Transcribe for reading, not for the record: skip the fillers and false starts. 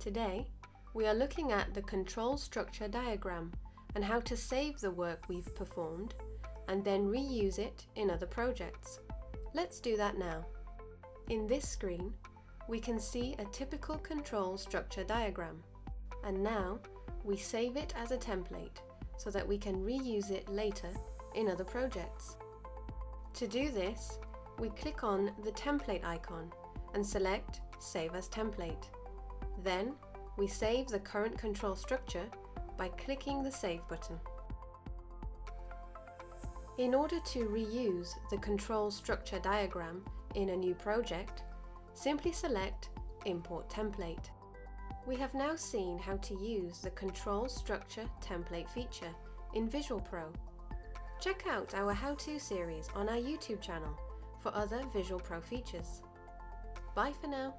Today, we are looking at the control structure diagram and how to save the work we've performed and then reuse it in other projects. Let's do that now. In this screen, we can see a typical control structure diagram, and now we save it as a template so that we can reuse it later in other projects. To do this, we click on the template icon and select Save as Template. Then we save the current control structure by clicking the Save button. In order to reuse the control structure diagram in a new project, simply select Import Template. We have now seen how to use the control structure template feature in VisualPro. Check out our how-to series on our YouTube channel for other VisualPro features. Bye for now.